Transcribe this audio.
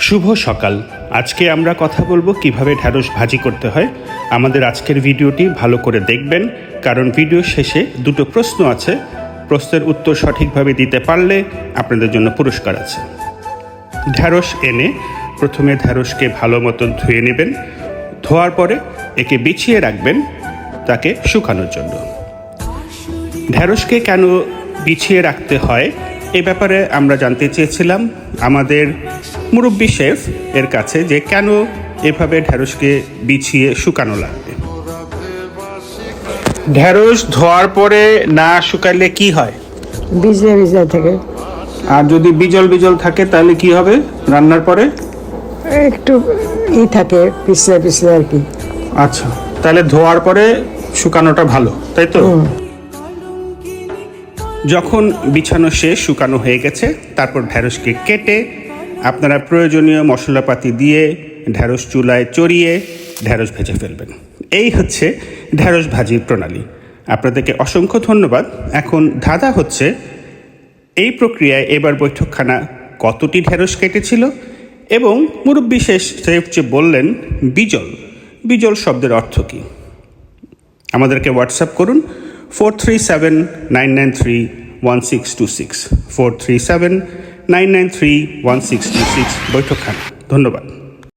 শুভ সকাল। আজকে আমরা কথা বলবো কিভাবে ঢ্যাঁড়স ভাজি করতে হয়। আমাদের আজকের ভিডিওটি ভালো করে দেখবেন, কারণ ভিডিও শেষে দুটো প্রশ্ন আছে। প্রশ্নের উত্তর সঠিকভাবে দিতে পারলে আপনাদের জন্য পুরস্কার আছে। ঢ্যাঁড়স এনে প্রথমে ঢ্যাঁড়সকে ভালো মতো ধুয়ে নেবেন। ধোয়ার পরে একে বিছিয়ে রাখবেন তাকে শুকানোর জন্য। ঢ্যাঁড়সকে কেন বিছিয়ে রাখতে হয় এ ব্যাপারে আমরা জানতে চেয়েছিলাম আমাদের মুরব্বি শেফ এর কাছে, যে কেন এভাবে ঢ্যাঁড়সকে বিছিয়ে শুকানো লাগবে। ঢ্যাঁড়স ধোয়ার পরে না শুকাইলে কি হয়? ভিজে ভিজে থাকে। আর যদি বিজল বিজল থাকে তাহলে কি হবে রান্নার পরে? একটু থাকে পিছলে পিছলে আর কি। আচ্ছা, তাহলে ধোয়ার পরে শুকানোটা ভালো, তাই তো? যখন বিছানো শেষ, শুকানো হয়ে গেছে, তারপর ঢ্যাঁড়সকে কেটে আপনারা প্রয়োজনীয় মশলাপাতি দিয়ে ঢ্যাঁড়স চুলায় চড়িয়ে ঢ্যাঁড়স ভেজে ফেলবেন। এই হচ্ছে ঢ্যাঁড়স ভাজির প্রণালী। আপনাদেরকে অসংখ্য ধন্যবাদ। এখন ধাঁধা হচ্ছে, এই প্রক্রিয়ায় এবার বৈঠকখানা কতটি ঢ্যাঁড়স কেটেছিল এবং মুরব্বি শেফ যে বললেন বিজল, বিজল শব্দের অর্থ কী? আমাদেরকে হোয়াটসঅ্যাপ করুন 4379931626 4379931626 বৈঠকখানা। ধন্যবাদ।